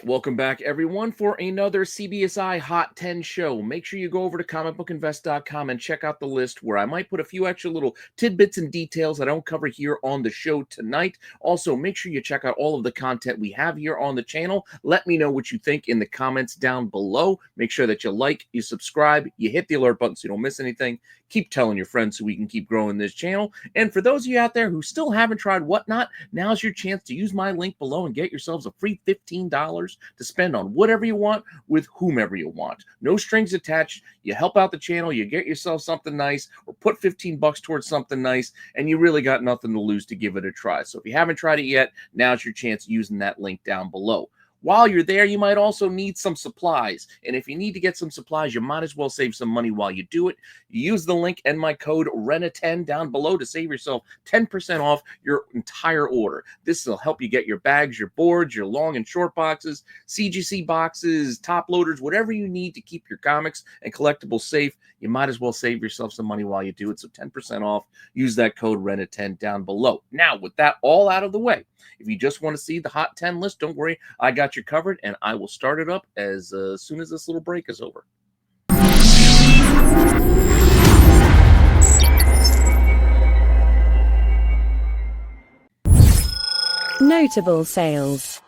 right, welcome back, everyone, for another CBSI Hot 10 show. Make sure you go over to comicbookinvest.com and check out the list where I might put a few extra little tidbits and details I don't cover here on the show tonight. Also, make sure you check out all of the content we have here on the channel. Let me know what you think in the comments down below. Make sure that you like, you subscribe, you hit the alert button so you don't miss anything. Keep telling your friends so we can keep growing this channel. And for those of you out there who still haven't tried Whatnot, now's your chance to use my link below and get yourselves a free $15 to spend on whatever you want with whomever you want. No strings attached. You help out the channel, you get yourself something nice, or put 15 bucks towards something nice, and you really got nothing to lose to give it a try. So if you haven't tried it yet, now's your chance using that link down below. While you're there, you might also need some supplies. And if you need to get some supplies, you might as well save some money while you do it. Use the link and my code RENNA10 down below to save yourself 10% off your entire order. This will help you get your bags, your boards, your long and short boxes, CGC boxes, top loaders, whatever you need to keep your comics and collectibles safe. You might as well save yourself some money while you do it. So 10% off. Use that code RENNA10 down below. Now, with that all out of the way, if you just want to see the Hot 10 list, don't worry. I got you covered, and I will start it up as soon as this little break is over. Notable sales.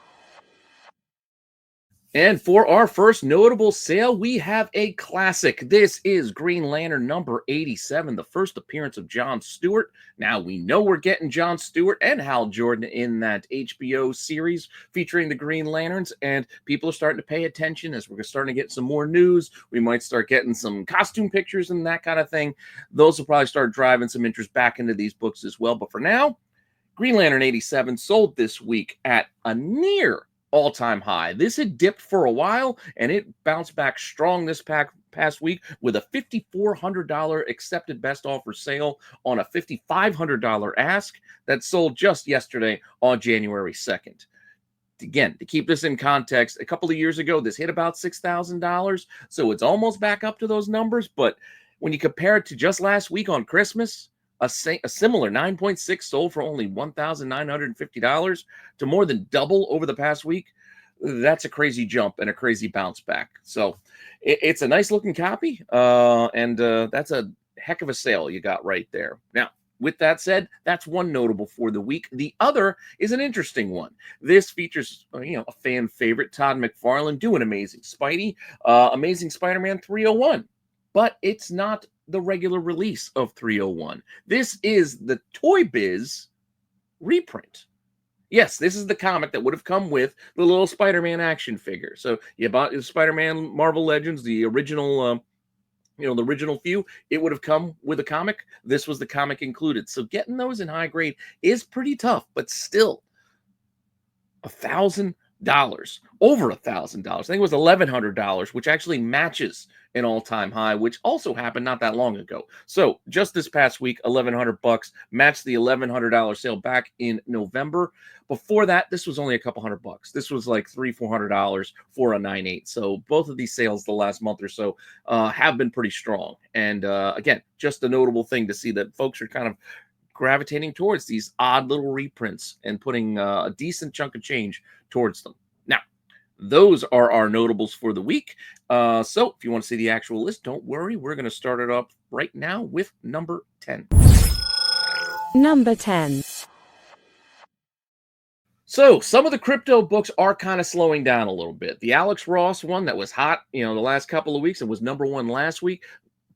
And for our first notable sale, we have a classic. This is Green Lantern number 87, the first appearance of John Stewart. Now, we know we're getting John Stewart and Hal Jordan in that HBO series featuring the Green Lanterns, and people are starting to pay attention as we're starting to get some more news. We might start getting some costume pictures and that kind of thing. Those will probably start driving some interest back into these books as well. But for now, Green Lantern 87 sold this week at a near all-time high. This had dipped for a while, and it bounced back strong this past week with a $5,400 accepted best offer sale on a $5,500 ask that sold just yesterday on January 2nd. Again, to keep this in context, a couple of years ago, this hit about $6,000, so it's almost back up to those numbers, but when you compare it to just last week on Christmas, a similar 9.6 sold for only $1,950 to more than double over the past week. That's a crazy jump and a crazy bounce back. So it's a nice looking copy, and that's a heck of a sale you got right there. Now, with that said, that's one notable for the week. The other is an interesting one. This features, a fan favorite, Todd McFarlane, doing Amazing Spidey, Amazing Spider-Man 301. But it's not the regular release of 301. This is the Toy Biz reprint. Yes, this is the comic that would have come with the little Spider-Man action figure. So you bought the Spider-Man Marvel Legends, the original, the original few. It would have come with a comic. This was the comic included. So getting those in high grade is pretty tough, but still, $1,000. Over $1,000. I think it was $1,100, which actually matches an all-time high, which also happened not that long ago. So just this past week, $1,100 matched the $1,100 sale back in November. Before that, this was only a couple $100. This was like $300-400 for a 9/8. So both of these sales the last month or so have been pretty strong. And again, just a notable thing to see that folks are kind of gravitating towards these odd little reprints and putting a decent chunk of change towards them. Now, those are our notables for the week. So if you want to see the actual list, don't worry. We're going to start it up right now with number 10. Number 10. So some of the crypto books are kind of slowing down a little bit. The Alex Ross one that was hot, the last couple of weeks, it was number one last week.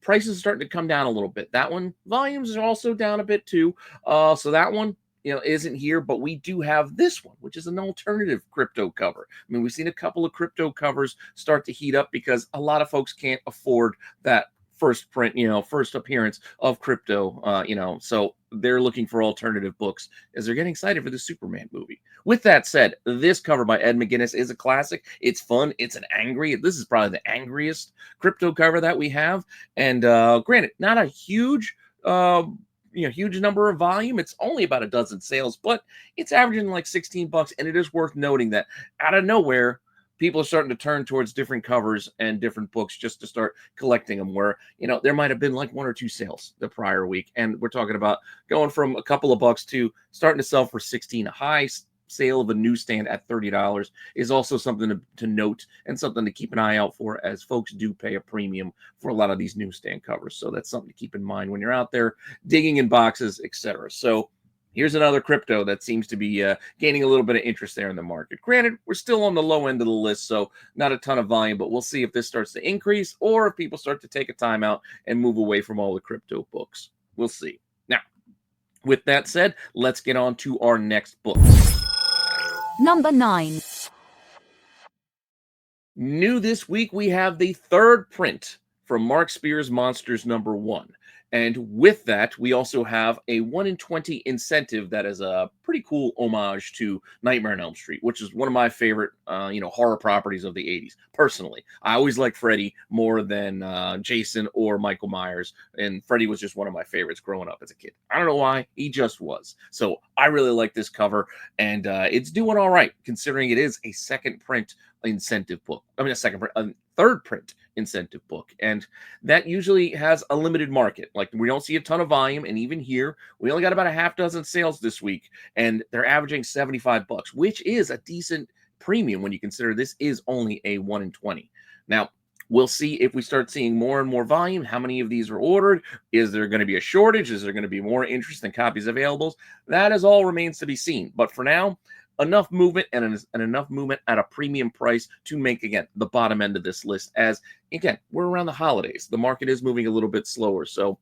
Prices are starting to come down a little bit. That one, volumes are also down a bit too. So that one, isn't here, but we do have this one, which is an alternative crypto cover. I mean, we've seen a couple of crypto covers start to heat up because a lot of folks can't afford that first print, first appearance of crypto, so they're looking for alternative books as they're getting excited for the Superman movie. With that said, this cover by Ed McGuinness is a classic. It's fun. It's this is probably the angriest crypto cover that we have. And granted, not a huge, huge number of volume. It's only about a dozen sales, but it's averaging like $16. And it is worth noting that out of nowhere, people are starting to turn towards different covers and different books just to start collecting them, where, there might have been like one or two sales the prior week. And we're talking about going from a couple of bucks to starting to sell for 16, a high sale of a newsstand at $30 is also something to note and something to keep an eye out for, as folks do pay a premium for a lot of these newsstand covers. So that's something to keep in mind when you're out there digging in boxes, etc. So here's another crypto that seems to be gaining a little bit of interest there in the market. Granted, we're still on the low end of the list, so not a ton of volume, but we'll see if this starts to increase or if people start to take a time out and move away from all the crypto books. We'll see. Now, with that said, let's get on to our next book. Number 9. New this week, we have the third print from Mark Spear's Monsters #1. And with that, we also have a 1 in 20 incentive that is a pretty cool homage to Nightmare on Elm Street, which is one of my favorite, horror properties of the 80s. Personally, I always liked Freddy more than Jason or Michael Myers, and Freddy was just one of my favorites growing up as a kid. I don't know why, he just was. So I really like this cover, and it's doing all right considering it is a second print incentive book. I mean, a third print incentive book, and that usually has a limited market. Like, we don't see a ton of volume, and even here we only got about a half dozen sales this week, and they're averaging $75, which is a decent premium when you consider this is only a 1 in 20. Now, we'll see if we start seeing more and more volume, how many of these are ordered. Is there going to be a shortage? Is there going to be more interest in copies available? That is all remains to be seen. But for now, enough movement and enough movement at a premium price to make, again, the bottom end of this list, as, again, we're around the holidays. The market is moving a little bit slower, so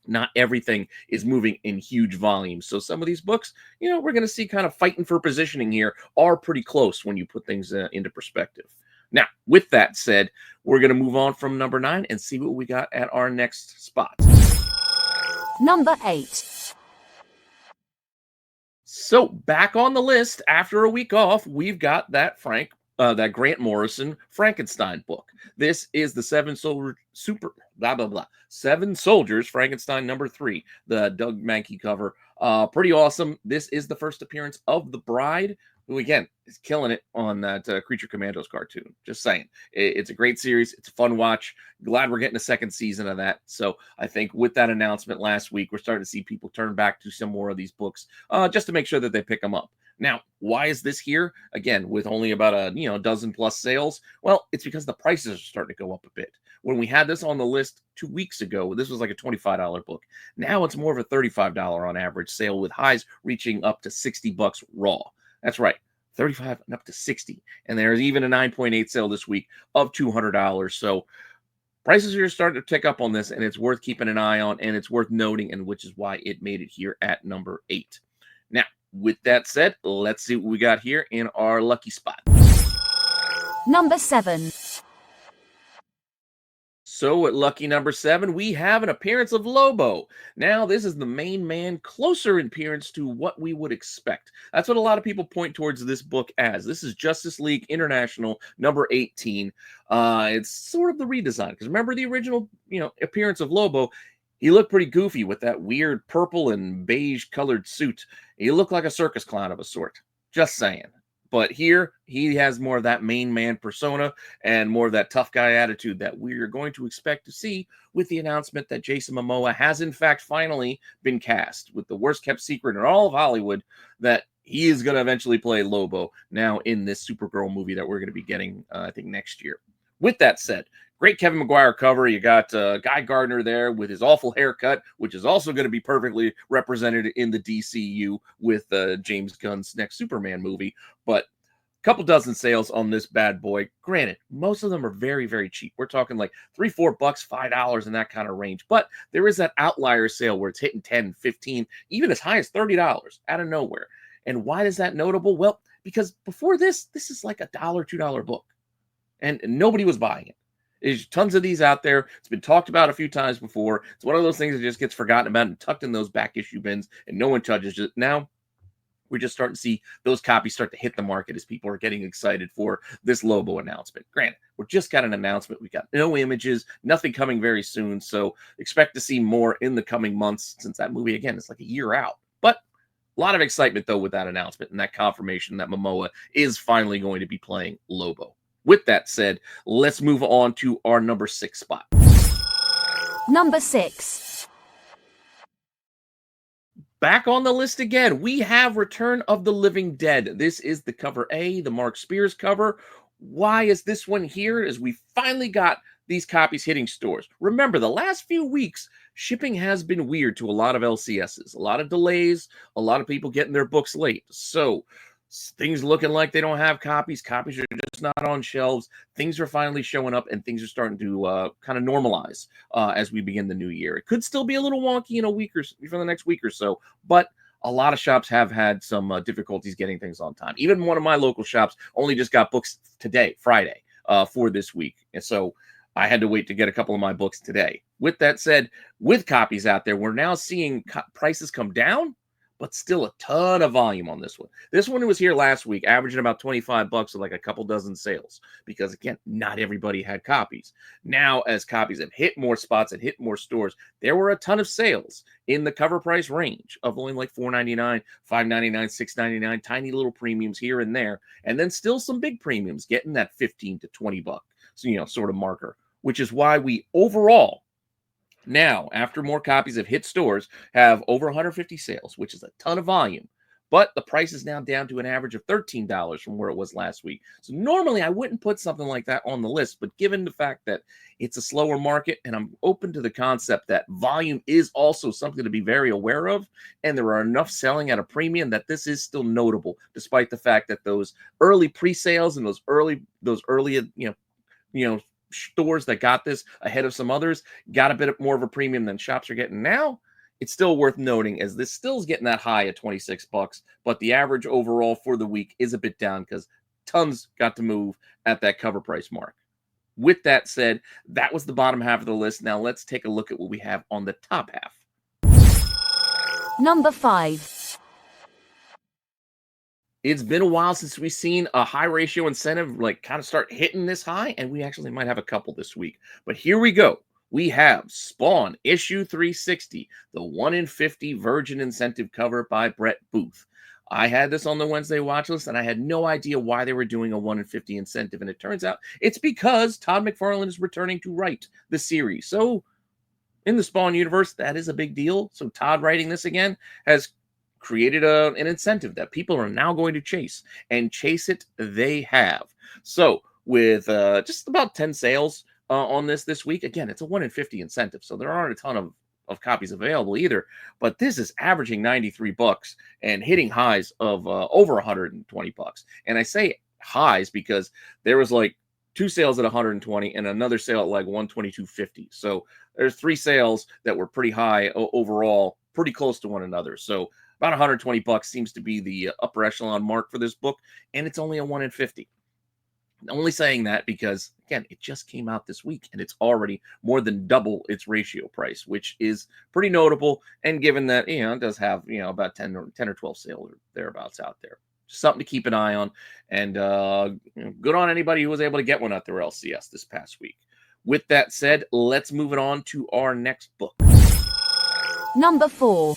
not everything is moving in huge volumes. So some of these books, we're going to see kind of fighting for positioning here, are pretty close when you put things into perspective. Now, with that said, we're going to move on from number 9 and see what we got at our next spot. Number 8. So back on the list after a week off, we've got that Grant Morrison Frankenstein book. This is the Seven Soldiers Frankenstein #3, the Doug Mahnke cover. Pretty awesome. This is the first appearance of the Bride, who, again, is killing it on that Creature Commandos cartoon. Just saying. It's a great series. It's a fun watch. Glad we're getting a second season of that. So I think with that announcement last week, we're starting to see people turn back to some more of these books just to make sure that they pick them up. Now, why is this here? Again, with only about a dozen plus sales? Well, it's because the prices are starting to go up a bit. When we had this on the list 2 weeks ago, this was like a $25 book. Now it's more of a $35 on average sale, with highs reaching up to $60 raw. That's right, 35 and up to 60. And there's even a 9.8 sale this week of $200. So prices are starting to tick up on this, and it's worth keeping an eye on, and it's worth noting, and which is why it made it here at number 8. Now, with that said, let's see what we got here in our lucky spot. Number 7. So at lucky number 7, we have an appearance of Lobo. Now, this is the main man, closer in appearance to what we would expect. That's what a lot of people point towards this book as. This is Justice League International number 18. It's sort of the redesign, because remember the original, appearance of Lobo? He looked pretty goofy with that weird purple and beige colored suit. He looked like a circus clown of a sort. Just saying. But here, he has more of that main man persona and more of that tough guy attitude that we're going to expect to see with the announcement that Jason Momoa has, in fact, finally been cast, with the worst kept secret in all of Hollywood, that he is going to eventually play Lobo now in this Supergirl movie that we're going to be getting, I think, next year. With that said, great Kevin Maguire cover. You got Guy Gardner there with his awful haircut, which is also going to be perfectly represented in the DCU with James Gunn's next Superman movie. But a couple dozen sales on this bad boy. Granted, most of them are very, very cheap. We're talking like $3, $4, $5 in that kind of range. But there is that outlier sale where it's hitting 10, 15, even as high as $30 out of nowhere. And why is that notable? Well, because before this is like a $1, $2 book. And nobody was buying it. There's tons of these out there. It's been talked about a few times before. It's one of those things that just gets forgotten about and tucked in those back issue bins, and no one touches it. Now, we're just starting to see those copies start to hit the market as people are getting excited for this Lobo announcement. Granted, we just got an announcement. We got no images, nothing coming very soon. So expect to see more in the coming months, since that movie, again, is like a year out. But a lot of excitement, though, with that announcement and that confirmation that Momoa is finally going to be playing Lobo. With that said, let's move on to our number 6 spot. Number 6. Back on the list again, we have Return of the Living Dead. This is the cover A, the Mark Spears cover. Why is this one here? Is we finally got these copies hitting stores. Remember, the last few weeks, shipping has been weird to a lot of LCSs. A lot of delays, a lot of people getting their books late. So things looking like they don't have copies. Copies are just not on shelves. Things are finally showing up, and things are starting to kind of normalize as we begin the new year. It could still be a little wonky in a week or for the next week or so, but a lot of shops have had some difficulties getting things on time. Even one of my local shops only just got books today, Friday, for this week. And so I had to wait to get a couple of my books today. With that said, with copies out there, we're now seeing prices come down, but still a ton of volume on this one. This one was here last week, averaging about $25 with like a couple dozen sales, because again, not everybody had copies. Now, as copies have hit more spots and hit more stores, there were a ton of sales in the cover price range of only like $4.99, $5.99, $6.99, tiny little premiums here and there, and then still some big premiums getting that $15 to $20, so sort of marker, which is why we overall now, after more copies have hit stores, have over 150 sales, which is a ton of volume. But the price is now down to an average of $13 from where it was last week. So normally I wouldn't put something like that on the list, but given the fact that it's a slower market, and I'm open to the concept that volume is also something to be very aware of, and there are enough selling at a premium that this is still notable, despite the fact that those early pre-sales and those early stores that got this ahead of some others got a bit more of a premium than shops are getting now. It's still worth noting, as this still is getting that high at $26, but the average overall for the week is a bit down because tons got to move at that cover price mark. With that said, that was the bottom half of the list. Now let's take a look at what we have on the top half. Number 5. It's been a while since we've seen a high ratio incentive kind of start hitting this high, and we actually might have a couple this week. But here we go. We have Spawn issue 360, the 1 in 50 Virgin incentive cover by Brett Booth. I had this on the Wednesday watch list, and I had no idea why they were doing a 1 in 50 incentive. And it turns out it's because Todd McFarlane is returning to write the series. So in the Spawn universe, that is a big deal. So Todd writing this again has created an incentive that people are now going to chase, and chase it they have. So with just about 10 sales on this week, again, it's a 1 in 50 incentive, so there aren't a ton of copies available either, but this is averaging $93 and hitting highs of over $120. And I say highs because there was like 2 sales at 120 and another sale at like 122.50. So there's 3 sales that were pretty high overall, pretty close to one another. So about $120 seems to be the upper echelon mark for this book, and it's only a 1 in 50. I'm only saying that because, again, it just came out this week, and it's already more than double its ratio price, which is pretty notable. And given that, it does have, about 10 or 12 sales or thereabouts out there. Just something to keep an eye on. And good on anybody who was able to get one at their LCS this past week. With that said, let's move it on to our next book. Number 4.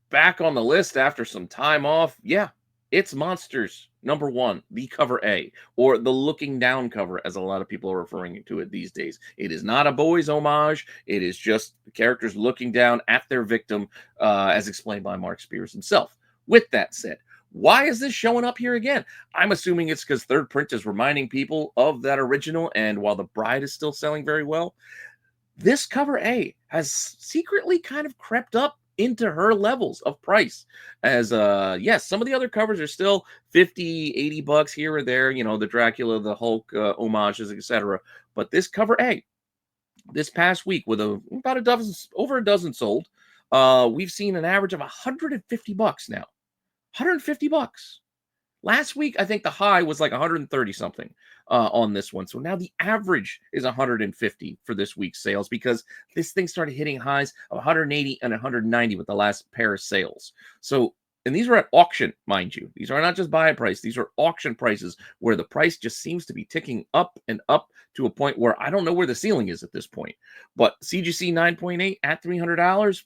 Back on the list after some time off. Yeah, it's Monsters number 1, the cover A, or the looking down cover, as a lot of people are referring to it these days. It is not a boys homage. It is just the characters looking down at their victim, as explained by Mark Spears himself. With that said, why is this showing up here again? I'm assuming it's because third print is reminding people of that original, and while The Bride is still selling very well, this cover A has secretly kind of crept up into her levels of price, as yes, some of the other covers are still $50, $80 here or there, the Dracula, the Hulk homages, etc. But this cover A, this past week, with about over a dozen sold, we've seen an average of $150 now. $150. Last week, I think the high was like 130 something on this one. So now the average is 150 for this week's sales, because this thing started hitting highs of 180 and 190 with the last pair of sales. So, and these are at auction, mind you. These are not just buy price. These are auction prices where the price just seems to be ticking up and up to a point where I don't know where the ceiling is at this point. But CGC 9.8 at $300,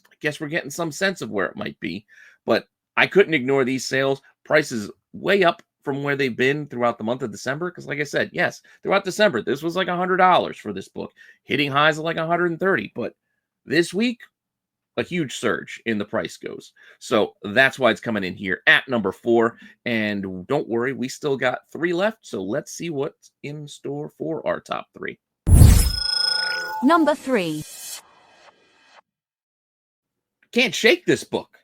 I guess we're getting some sense of where it might be. But I couldn't ignore these sales. Prices way up from where they've been throughout the month of December. Because like I said, yes, throughout December, this was like $100 for this book, hitting highs of like 130. But this week, a huge surge in the price goes. So that's why it's coming in here at number 4. And don't worry, we still got 3 left. So let's see what's in store for our top 3. Number 3. Can't shake this book.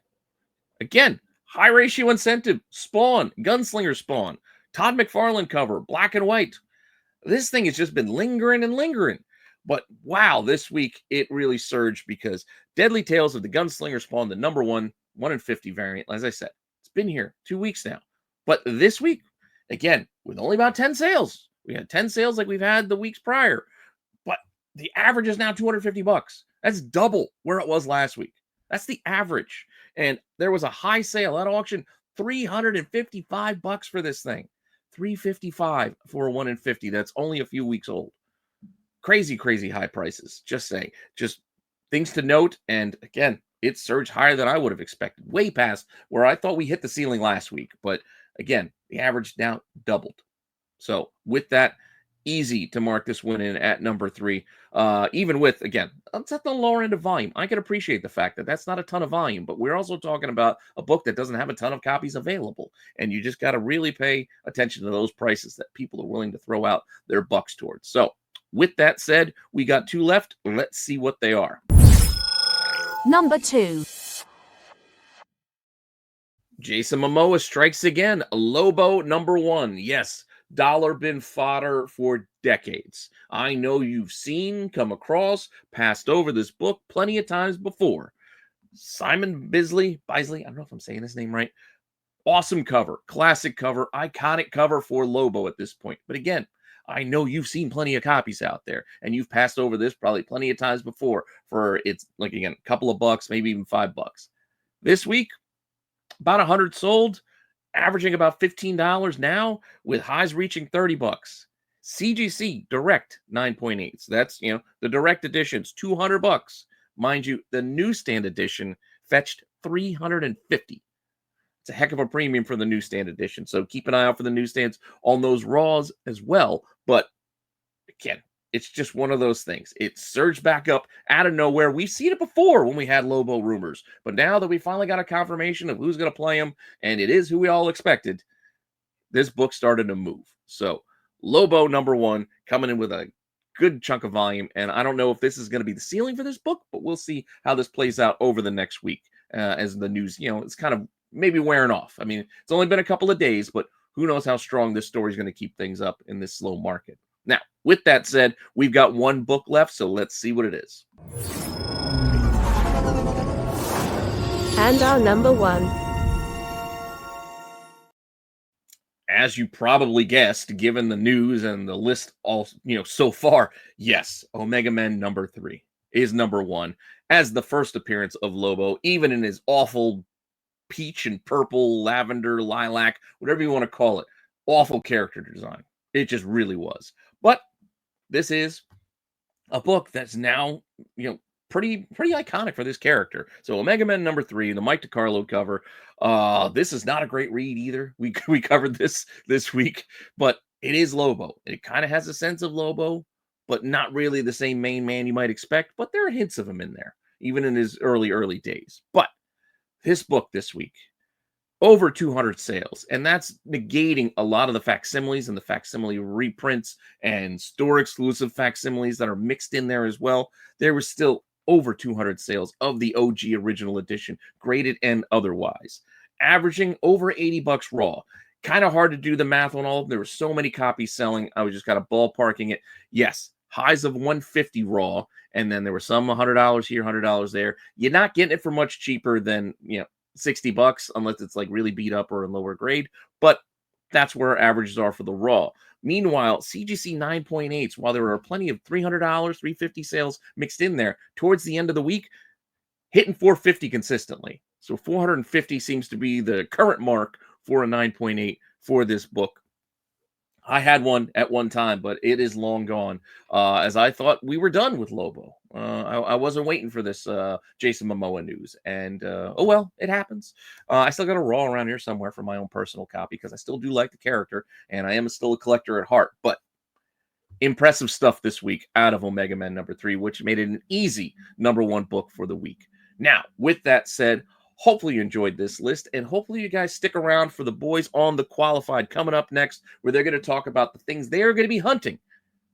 Again, high ratio incentive, Spawn, Gunslinger Spawn, Todd McFarlane cover, black and white. This thing has just been lingering and lingering. But wow, this week it really surged because Deadly Tales of the Gunslinger Spawn, the number 1 in 50 variant, as I said, it's been here 2 weeks now. But this week, again, with only about 10 sales, we had 10 sales like we've had the weeks prior. But the average is now $250. That's double where it was last week. That's the average. And there was a high sale at auction, $355 for this thing. $355 for a 1 in 50. That's only a few weeks old. Crazy, crazy high prices. Just saying. Just things to note. And again, it surged higher than I would have expected. Way past where I thought we hit the ceiling last week. But again, the average now doubled. So with that, easy to mark this one in at number 3. Even with, again, it's at the lower end of volume. I can appreciate the fact that that's not a ton of volume, but we're also talking about a book that doesn't have a ton of copies available. And you just got to really pay attention to those prices that people are willing to throw out their bucks towards. So with that said, we got 2 left. Let's see what they are. Number 2. Jason Momoa strikes again. Lobo number 1. Yes. Dollar bin fodder for decades. I know you've seen, come across, passed over this book plenty of times before. Simon Bisley, I don't know if I'm saying his name right. Awesome cover, classic cover, iconic cover for Lobo at this point. But again, I know you've seen plenty of copies out there, and you've passed over this probably plenty of times before for it's like, again, a couple of bucks, maybe even $5. This week, about 100 sold, averaging about $15 now, with highs reaching $30. CGC Direct 9.8. So that's, the Direct editions, $200. Mind you, the newsstand edition fetched $350. It's a heck of a premium for the newsstand edition. So keep an eye out for the newsstands on those raws as well. But again, it's just one of those things. It surged back up out of nowhere. We've seen it before when we had Lobo rumors. But now that we finally got a confirmation of who's going to play him, and it is who we all expected, this book started to move. So Lobo number 1 coming in with a good chunk of volume. And I don't know if this is going to be the ceiling for this book, but we'll see how this plays out over the next week as the news, it's kind of maybe wearing off. I mean, it's only been a couple of days, but who knows how strong this story is going to keep things up in this slow market. Now, with that said, we've got 1 book left, so let's see what it is. And our number 1. As you probably guessed, given the news and the list all, so far, yes, Omega Men number 3 is number 1 as the first appearance of Lobo, even in his awful peach and purple, lavender, lilac, whatever you want to call it. Awful character design. It just really was. But this is a book that's now, pretty iconic for this character. So Omega Men number 3, the Mike DiCarlo cover. This is not a great read either. We covered this week, but it is Lobo. It kind of has a sense of Lobo, but not really the same main man you might expect. But there are hints of him in there, even in his early days. But this book this week, over 200 sales, and that's negating a lot of the facsimiles and the facsimile reprints and store exclusive facsimiles that are mixed in there as well. There was still over 200 sales of the OG original edition, graded and otherwise, averaging over $80 raw. Kind of hard to do the math on all of them. There were so many copies selling. I was just kind of ballparking it. Yes, highs of $150 raw, and then there were some $100 here, $100 there. You're not getting it for much cheaper than, $60 unless it's like really beat up or a lower grade, but that's where averages are for the raw. Meanwhile, CGC 9.8s, while there were plenty of $300, $350 sales mixed in there, towards the end of the week, hitting $450 consistently. So $450 seems to be the current mark for a 9.8 for this book. I had one at one time, but it is long gone, as I thought we were done with Lobo. I wasn't waiting for this Jason Momoa news, and oh well, it happens. I still got a raw around here somewhere for my own personal copy because I still do like the character, and I am still a collector at heart. But impressive stuff this week out of Omega Men number 3, which made it an easy number 1 book for the week. Now, with that said, hopefully you enjoyed this list, and hopefully you guys stick around for the boys on the qualified coming up next, where they're going to talk about the things they are going to be hunting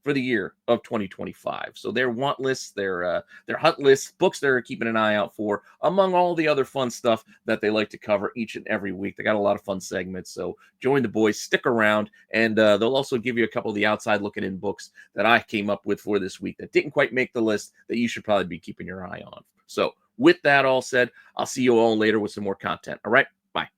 for the year of 2025. So their want lists, their hunt lists, books they're keeping an eye out for, among all the other fun stuff that they like to cover each and every week. They got a lot of fun segments. So join the boys, stick around, and they'll also give you a couple of the outside looking in books that I came up with for this week that didn't quite make the list that you should probably be keeping your eye on. So with that all said, I'll see you all later with some more content. All right, bye.